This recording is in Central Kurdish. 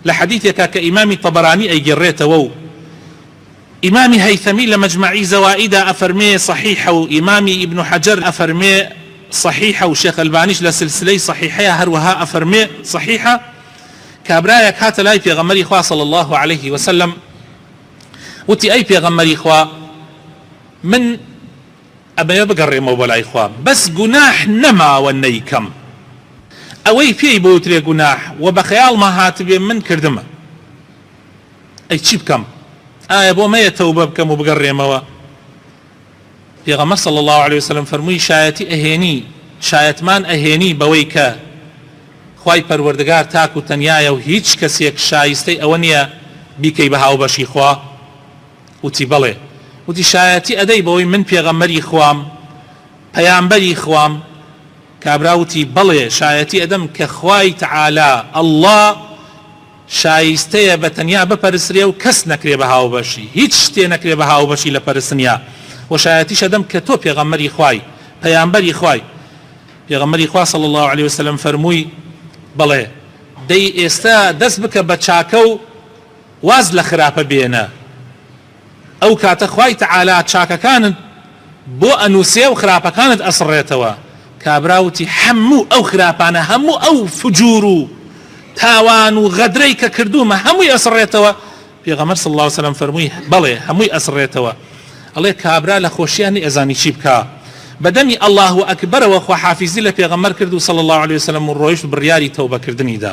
لحديثك كإمام طبراني أي جريت وو إمام هيثمي لمجمعي زوائد أفرمي صحيحة، وإمام ابن حجر أفرمي صحيحة، وشيخ البانيش لسلسلة صحيحة هروها أفرمي صحيحة. كابرايك هات لاي في غمري إخوة صلى الله عليه وسلم وتي أي في غمري إخوة من أبا يبقر موبلا إخوة بس جناح نما والنيكم أوي في بوتري جناح وبخيال ما هاتبي من كردمه أي تشيب كم بۆ مەیە تەوبە بکەم و بگەڕێمەوە. پێغەمبەر صلی الله عليه وسلم فەرمووی شایەتی ئەهێنی شایەتمان ئەهێنی بەوەی کە خوای پەروەردگار تاک و تەنیایە و هیچ کەسێک شایستەی ئەوە نییە بیکەی بە هاوبەشی خوا. وتی بەڵێ، وتی شایەتی ئەدەی بەوەی من پێغەمبەری خوام پەیامبەری خوام. کابرا وتی بەڵێ شایەتی ئەدەم کە خوای تەعالا ئەڵڵا شایستەیە بە تەنیا بپەرسرێ و کەس نەکرێ بە هاوبەشی، هیچ شتێ نەکرێ بە هاوبەشی لە پەرستنیا. و شایەتیش ئەدەم کە تۆ پێغەمبەری خوای پەیامبەری خوای. پێغەمبەری خوا صلی الله عليه وسلم فەرمووی بەڵێ دەی ئێستا دەست بکە بە چاکە و واز لە خراپە بێنە. ئەو کاتە خوای تەعالا چاکەکانت بۆ ئەنووسێ و خراپەکانت ئەسڕێتەوە. کابراوتی هەموو ئەو خراپانە هەموو ئەو فجور و تاوان و غەدرەی کە کردومە هەمووی ئەسڕێتەوە. پێغەمبەر صلی الله عليه وسلم فەرمووی بەڵێ هەمووی ئەسڕێتەوە. ئەڵێ کابرا لە خۆشیانی ئەزانی چی بکە. بەدەمی الله ئەکبەرەوە خوا حافیزی لە پێغەمبەر کرد و صلی الله عليه وسلم و ڕۆیشت بڕیاری تەوبەکردنیدا.